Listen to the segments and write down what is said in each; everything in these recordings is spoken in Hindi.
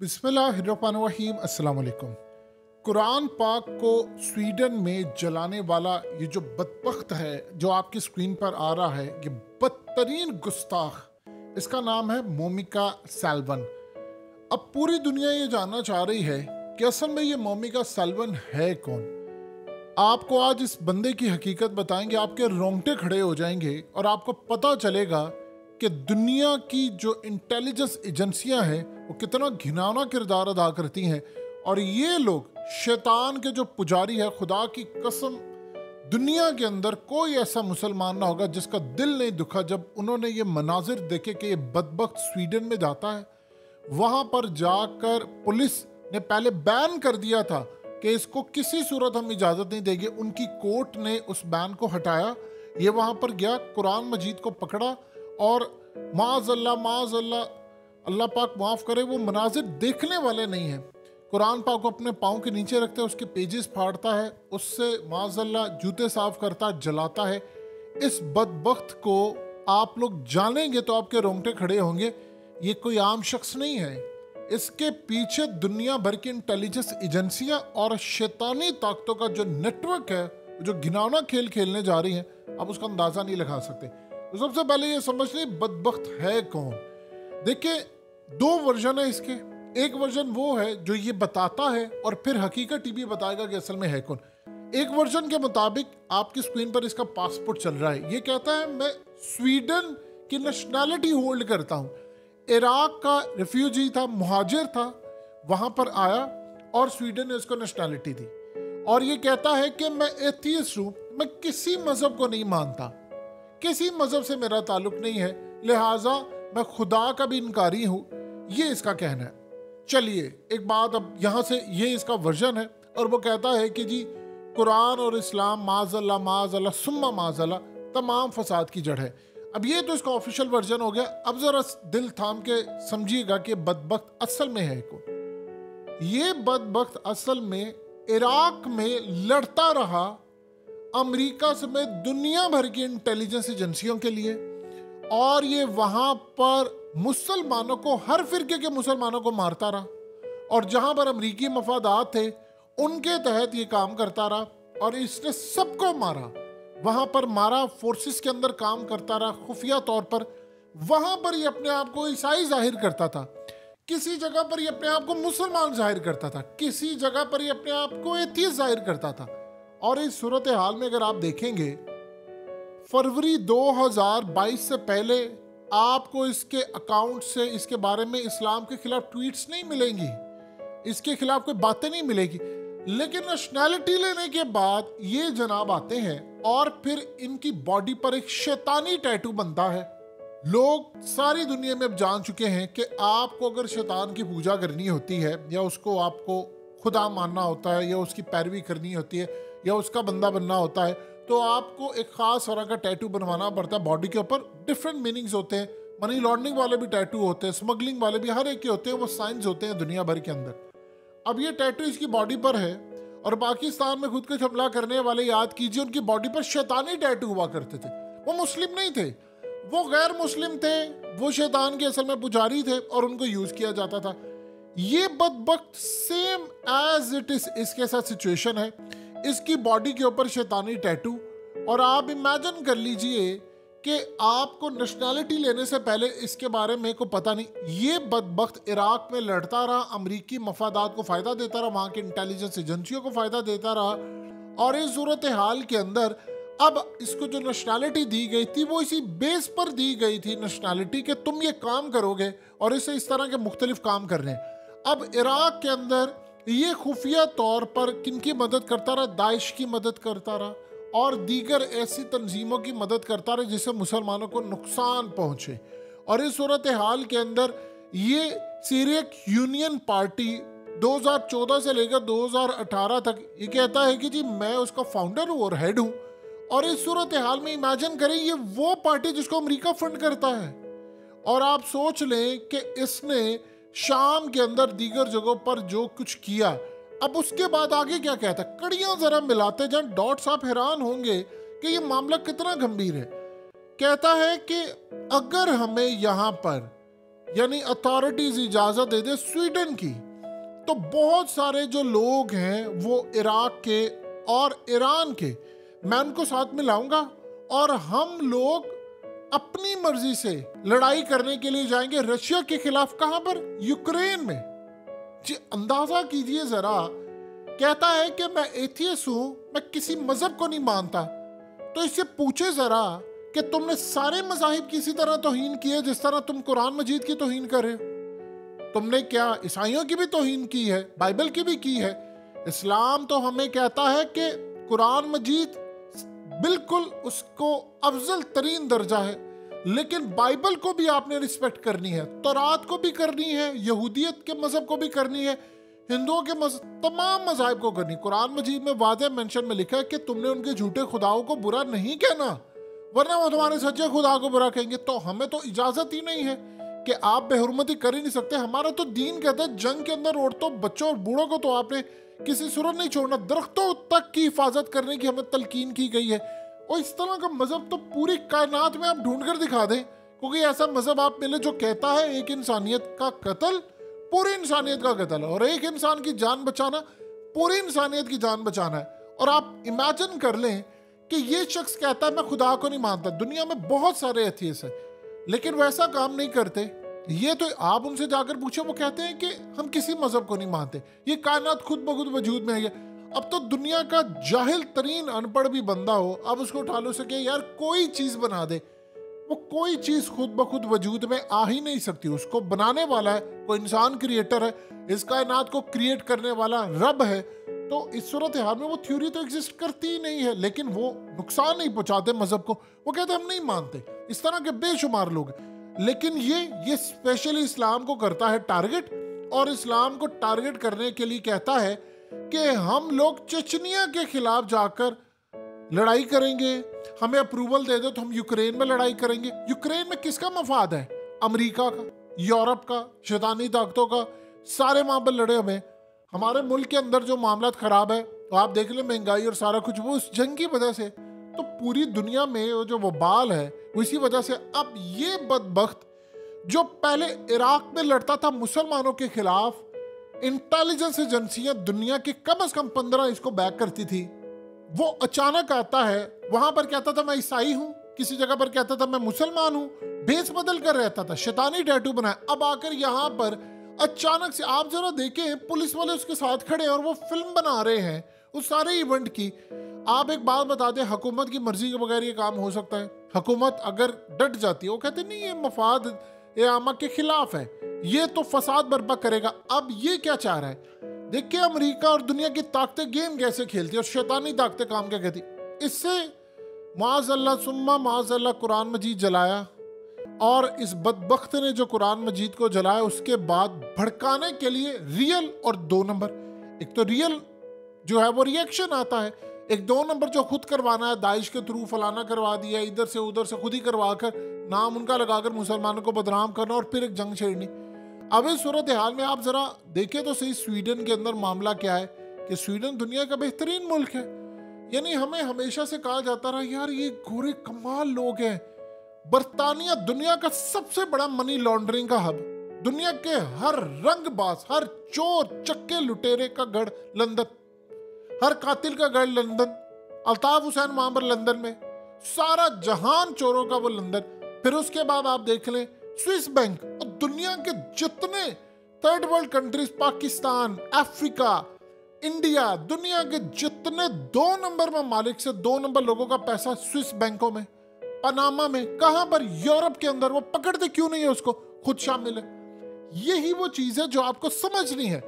बिस्मिल्लाहिर्रहमानिर्रहीम अस्सलाम वालेकुम। कुरान पाक को स्वीडन में जलाने वाला ये जो बदबख्त है जो आपकी स्क्रीन पर आ रहा है, ये बदतरीन गुस्ताख, इसका नाम है मोमिका सैल्वन। अब पूरी दुनिया ये जानना चाह रही है कि असल में ये मोमिका सैल्वन है कौन। आपको आज इस बंदे की हकीकत बताएंगे, आपके रोंगटे खड़े हो जाएंगे और आपको पता चलेगा कि दुनिया की जो इंटेलिजेंस एजेंसियां हैं वो कितना घिनौना किरदार अदा करती हैं। और ये लोग शैतान के जो पुजारी है, खुदा की कसम दुनिया के अंदर कोई ऐसा मुसलमान ना होगा जिसका दिल नहीं दुखा जब उन्होंने ये मनाजिर देखे कि ये बदबख्त स्वीडन में जाता है। वहाँ पर जाकर पुलिस ने पहले बैन कर दिया था कि इसको किसी सूरत हम इजाज़त नहीं देंगे। उनकी कोर्ट ने उस बैन को हटाया। ये वहाँ पर गया, कुरान मजीद को पकड़ा और माज़अल्लाह अल्लाह पाक माफ़ करे, वो मनाजिर देखने वाले नहीं हैं। कुरान पाक को अपने पाँव के नीचे रखते हैं, उसके पेजेस फाड़ता है, उससे माज़अल्लाह जूते साफ करता, जलाता है। इस बदबख्त को आप लोग जानेंगे तो आपके रोंगटे खड़े होंगे। ये कोई आम शख्स नहीं है, इसके पीछे दुनिया भर की इंटेलिजेंस एजेंसियां और शैतानी ताकतों का जो नेटवर्क है, जो घिनौना खेल खेलने जा रही हैं, आप उसका अंदाजा नहीं लगा सकते। तो सबसे पहले ये समझ ली बदबख्त है कौन। देखिए, दो वर्जन है इसके। एक वर्जन वो है जो ये बताता है और फिर हकीकत टीवी बताएगा कि असल में है कौन। एक वर्जन के मुताबिक आपकी स्क्रीन पर इसका पासपोर्ट चल रहा है। ये कहता है मैं स्वीडन की नेशनैलिटी होल्ड करता हूँ। इराक का रिफ्यूजी था, मुहाजिर था, वहां पर आया और स्वीडन ने उसको नेशनैलिटी दी। और ये कहता है कि मैं एथियस्ट हूं, मैं किसी मजहब को नहीं मानता, किसी मजहब से मेरा ताल्लुक नहीं है, लिहाजा मैं खुदा का भी इनकारी हूं। ये इसका कहना है। चलिए एक बात, अब यहां से ये इसका वर्जन है और वो कहता है कि जी कुरान और इस्लाम माज़अल्लाह सुम्मा माज़अल्लाह तमाम फसाद की जड़ है। अब ये तो इसका ऑफिशियल वर्जन हो गया। अब जरा दिल थाम के समझिएगा कि बदबख्त असल में है कौन। ये बदबख्त असल में इराक में लड़ता रहा अमेरिका समेत दुनिया भर की इंटेलिजेंस एजेंसियों के लिए, और ये वहां पर मुसलमानों को, हर फिरके के मुसलमानों को मारता रहा और जहां पर अमेरिकी मफादात थे उनके तहत ये काम करता रहा और इसने सबको मारा। वहां पर मारा, फोर्सेस के अंदर काम करता रहा खुफिया तौर पर। वहां पर ये अपने आप को ईसाई जाहिर करता था, किसी जगह पर ये अपने आप को मुसलमान जाहिर करता था, किसी जगह पर ये अपने आप को एथियस्ट जाहिर करता था। और इस सूरत हाल में अगर आप देखेंगे, फरवरी 2022 से पहले आपको इसके अकाउंट से इसके बारे में इस्लाम के खिलाफ ट्वीट्स नहीं मिलेंगी, इसके खिलाफ कोई बातें नहीं मिलेगी। लेकिन नेशनैलिटी लेने के बाद ये जनाब आते हैं और फिर इनकी बॉडी पर एक शैतानी टैटू बनता है। लोग सारी दुनिया में अब जान चुके हैं कि आपको अगर शैतान की पूजा करनी होती है या उसको आपको खुदा मानना होता है या उसकी पैरवी करनी होती है या उसका बंदा बनना होता है, तो आपको एक खास तरह का टैटू बनवाना पड़ता है बॉडी के ऊपर। डिफरेंट मीनिंग्स होते हैं, मनी लॉन्ड्रिंग वाले भी टैटू होते हैं, स्मगलिंग वाले भी, हर एक के होते हैं, वो साइंस होते हैं दुनिया भर के अंदर। अब ये टैटू इसकी बॉडी पर है और पाकिस्तान में खुद को हमला करने वाले, याद कीजिए, उनकी बॉडी पर शैतानी टैटू हुआ करते थे। वो मुस्लिम नहीं थे, वो गैर मुस्लिम थे, वो शैतान के असल में पुजारी थे और उनको यूज किया जाता था। ये बदबख्त सेम एज इट इज इसके साथ सिचुएशन है। इसकी बॉडी के ऊपर शैतानी टैटू, और आप इमेजिन कर लीजिए कि आपको नेशनैलिटी लेने से पहले इसके बारे में को पता नहीं। ये बदबख्त इराक में लड़ता रहा, अमेरिकी मफादात को फ़ायदा देता रहा, वहाँ की इंटेलिजेंस एजेंसियों को फ़ायदा देता रहा। और इस सूरत हाल के अंदर अब इसको जो नेशनैलिटी दी गई थी वो इसी बेस पर दी गई थी नेशनैलिटी कि तुम ये काम करोगे और इसे इस तरह के मुख्तलिफ काम करने हैं। अब इराक के अंदर ये खुफिया तौर पर किनकी मदद करता रहा? दाइश की मदद करता रहा और दीगर ऐसी तंजीमों की मदद करता रहे जिससे मुसलमानों को नुकसान पहुंचे। और इस सूरत हाल के अंदर ये सीरियक यूनियन पार्टी 2014 से लेकर 2018 तक ये कहता है कि जी मैं उसका फाउंडर हूँ और हेड हूँ। और इस सूरत हाल में इमेजिन करें, ये वो पार्टी जिसको अमेरिका फंड करता है। और आप सोच लें कि इसने शाम के अंदर दीगर जगहों पर जो कुछ किया, अब उसके बाद आगे क्या कहता है, कड़ियां जरा मिलाते जाएं, डॉट्स, आप हैरान होंगे कि ये मामला कितना गंभीर है। कहता है कि अगर हमें यहाँ पर यानी अथॉरिटीज इजाजत दे दे स्वीडन की, तो बहुत सारे जो लोग हैं वो इराक के और ईरान के, मैं उनको साथ में लाऊंगा और हम लोग अपनी मर्जी से लड़ाई करने के लिए जाएंगे रशिया के खिलाफ। कहां पर? यूक्रेन में। जी अंदाजा कीजिए जरा, कहता है कि मैं एथियस्ट हूं, मैं किसी मजहब को नहीं मानता। तो इससे पूछे जरा कि तुमने सारे मजाहिब की इसी तरह तौहीन की है जिस तरह तुम कुरान मजीद की तौहीन कर रहे हो? तुमने क्या ईसाइयों की भी तौहीन की है, बाइबल की भी की है? इस्लाम तो हमें कहता है कि कुरान मजीद बिल्कुल उसको अफजल तरीन दर्जा है, लेकिन बाइबल को भी आपने रिस्पेक्ट करनी है, तौरात को भी करनी है, यहूदियत के मजहब को भी करनी है, हिंदुओं के तमाम मजाहिब को करनी। कुरान मजीद में वादे मेंशन में लिखा है कि तुमने उनके झूठे खुदाओं को बुरा नहीं कहना, वरना वो तुम्हारे सच्चे खुदा को बुरा कहेंगे। तो हमें तो इजाजत ही नहीं है कि आप बेहुरमती कर ही नहीं सकते। हमारा तो दीन कहता है जंग के अंदर औरतों, बच्चों और बूढ़ों को तो आपने किसी सूरत नहीं छोड़ना। दरख्तों तक की हिफाजत करने की हमें तलकीन की गई है। और इस तरह का मजहब तो पूरी कायनात में आप ढूंढ कर दिखा दें, क्योंकि ऐसा मजहब आप मिले जो कहता है एक इंसानियत का कत्ल पूरी इंसानियत का कत्ल है, और एक इंसान की जान बचाना पूरी इंसानियत की जान बचाना है। और आप इमेजिन कर लें कि ये शख्स कहता है मैं खुदा को नहीं मानता। दुनिया में बहुत सारे एथियस्ट हैं, लेकिन वैसा काम नहीं करते। ये तो आप उनसे जाकर पूछे, वो कहते हैं कि हम किसी मजहब को नहीं मानते, ये कायनात खुद ब खुद वजूद में है। अब तो दुनिया का जाहिल तरीन अनपढ़ भी बंदा हो, अब उसको उठा लो सके यार कोई चीज बना दे, वो कोई चीज खुद ब खुद वजूद में आ ही नहीं सकती। उसको बनाने वाला है कोई इंसान, क्रिएटर है, इस कायनात को क्रिएट करने वाला रब है। तो इस सूरत हाल में वो थ्योरी तो एग्जिस्ट करती ही नहीं है, लेकिन वो नुकसान नहीं पहुंचाते मजहब को, वो कहते हम नहीं मानते। इस तरह के बेशुमार लोग, लेकिन ये स्पेशली इस्लाम को करता है टारगेट, और इस्लाम को टारगेट करने के लिए कहता है कि हम लोग चेचनिया के खिलाफ जाकर लड़ाई करेंगे, हमें अप्रूवल दे दो तो हम यूक्रेन में लड़ाई करेंगे। यूक्रेन में किसका मफाद है? अमेरिका का, यूरोप का, शैतानी ताकतों का। सारे वहां पर लड़े हमें। हमारे मुल्क के अंदर जो मामला खराब है, तो आप देख लें महंगाई और सारा कुछ, वो उस जंग की वजह से। तो पूरी दुनिया में जो वबाल है वो इसी वजह से। अब ये बदबख्त जो पहले इराक में लड़ता था मुसलमानों के खिलाफ, इंटेलिजेंस एजेंसियां दुनिया की कम से कम 15 इसको बैक करती थी, वो अचानक आता है। वहां पर कहता था मैं ईसाई हूं, किसी जगह पर कहता था मैं मुसलमान हूं, भेस बदल कर रहता था, शैतानी टैटू बनाया। अब आकर यहाँ पर अचानक से आप जरा देखें, पुलिस वाले उसके साथ खड़े हैं और वो फिल्म बना रहे हैं उस सारे इवेंट की। आप एक बात बता दें, हुकूमत की मर्जी के बगैर ये काम हो सकता है? हुकूमत अगर डट जाती है, वो कहते नहीं ये मफाद ये आमा के खिलाफ है, ये तो फसाद बर्पा करेगा। अब ये क्या चाह रहा है? देखिए अमेरिका और दुनिया की ताकतें गेम कैसे खेलती है और शैतानी ताकतें काम क्या कहती। इससे माज़अल्लाह सुम्मा माज़अल्लाह कुरान मजीद जलाया, और इस बदबख्त ने जो कुरान मजीद को जलाया उसके बाद भड़काने के लिए रियल और 2 नंबर। एक तो रियल जो है वो रिएक्शन आता है, एक 2 नंबर जो खुद करवाना है, दाइश के थ्रू फलाना करवा दिया, इधर से उधर से खुद ही करवा कर नाम उनका लगाकर मुसलमानों को बदनाम करना और फिर एक जंग छेड़नी। अब इस सूरत हाल में आप जरा देखें तो सही, स्वीडन के अंदर मामला क्या है कि स्वीडन दुनिया का बेहतरीन मुल्क है। यानी हमें हमेशा से कहा जाता रहा यार ये गोरे कमाल लोग हैं। बर्तानिया दुनिया का सबसे बड़ा मनी लॉन्ड्रिंग का हब, दुनिया के हर रंगबाज, हर चोर चक्के लुटेरे का गढ़ लंदन, हर कातिल का गढ़ लंदन, अल्ताफ हुसैन वहां पर लंदन में, सारा जहान चोरों का वो लंदन। फिर उसके बाद आप देख लें स्विस बैंक, और दुनिया के जितने third world countries, Pakistan, Africa, India, दुनिया के जितने 2 नंबर ममालिक से 2 नंबर लोगों का पैसा स्विस बैंकों में, पनामा में, कहां पर? यूरोप के अंदर। वो पकड़ते क्यों नहीं है उसको? खुद शामिल है। यही वो चीज है जो आपको समझनी है।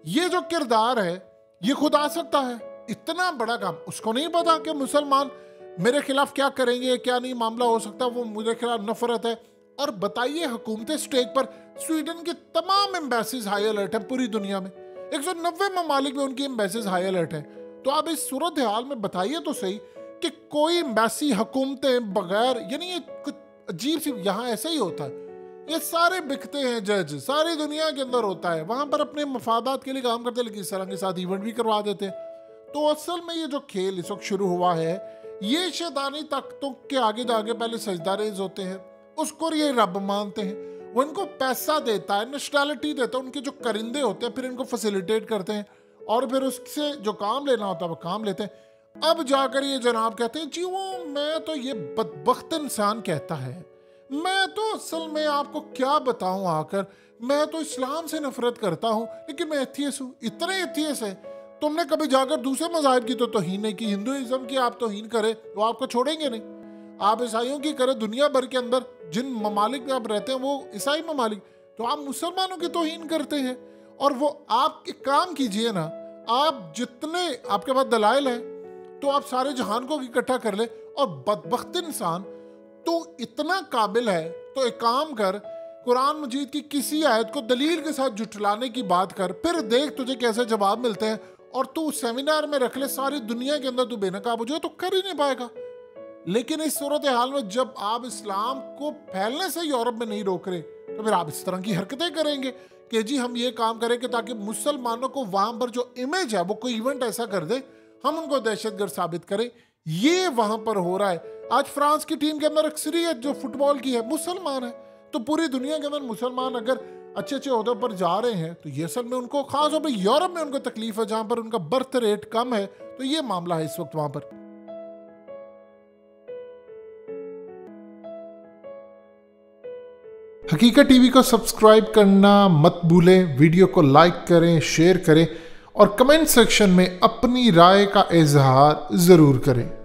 ये जो किरदार है ये खुद आ सकता है, इतना बड़ा काम उसको नहीं पता कि मुसलमान मेरे खिलाफ क्या करेंगे, क्या नहीं मामला हो सकता, वो मेरे खिलाफ नफरत है। और बताइए हुकूमत स्टेक पर स्वीडन के तमाम एम्बेसीज हाई अलर्ट है पूरी दुनिया में, 190 ममालिक में उनकी एम्बेसीज हाई अलर्ट है। तो आप इस सूरत हाल में बताइए तो सही कि कोई एम्बेसी हुकूमतें बगैर, यानी ये कुछ अजीब सी, यहाँ ऐसा ही होता है, ये सारे बिकते हैं जज, सारी दुनिया के अंदर होता है, वहां पर अपने मफादात के लिए काम करते हैं, लेकिन इस तरह के साथ इवेंट भी करवा देते हैं। तो असल में ये जो खेल इस वक्त शुरू हुआ है, ये शैतानी ताकतों के आगे जाके पहले सजदा रेज होते हैं, उसको ये रब मानते हैं, वो इनको पैसा देता है, नेशनैलिटी देता है, उनके जो करिंदे होते हैं फिर इनको फैसिलिटेट करते हैं और फिर उससे जो काम लेना होता है वो काम लेते हैं। अब जाकर ये जनाब कहते हैं जी वो मैं तो ये बदबख्त इंसान कहता है, मैं तो असल में आपको क्या बताऊं आकर, मैं तो इस्लाम से नफरत करता हूं लेकिन मैं एथियस हूं। इतने एथियस है, तुमने कभी जाकर दूसरे मज़ाहिब की तो तौहीन नहीं की, हिंदुइज्म की आप तौहीन करें वो आपको छोड़ेंगे नहीं, आप ईसाइयों की करें, दुनिया भर के अंदर जिन ममालिक में आप रहते हैं वो ईसाई ममालिक, तो आप मुसलमानों की तौहीन करते हैं। और वो आप एक काम कीजिए ना, आप जितने आपके पास दलाइल हैं तो आप सारे जहान को इकट्ठा कर ले, और बदबख्त इंसान तो इतना काबिल है तो एक काम कर, कुरान मजीद की किसी आयत को दलील के साथ जुटलाने की बात कर, फिर देख तुझे कैसे जवाब मिलते हैं। और तू सेमिनार में रख ले, सारी दुनिया के अंदर तू बेनकाब हो जाए तो कर ही नहीं पाएगा। लेकिन इस सूरत हाल में जब आप इस्लाम को फैलने से यूरोप में नहीं रोक रहे तो फिर आप इस तरह की हरकतें करेंगे कि जी हम ये काम करेंगे ताकि मुसलमानों को वहां पर जो इमेज है वो कोई इवेंट ऐसा कर दे, हम उनको दहशतगर्द साबित करें। ये वहां पर हो रहा है। आज फ्रांस की टीम के अंदर अक्सरियत जो फुटबॉल की है मुसलमान है, तो पूरी दुनिया के अंदर मुसलमान अगर अच्छे अच्छे ओहदों पर जा रहे हैं तो ये असल में उनको, खास तौर पर यूरोप में उनको तकलीफ है जहां पर उनका बर्थ रेट कम है, तो ये मामला है इस वक्त वहां पर। हकीकत टीवी को सब्सक्राइब करना मत भूलें, वीडियो को लाइक करें, शेयर करें और कमेंट सेक्शन में अपनी राय का इजहार जरूर करें।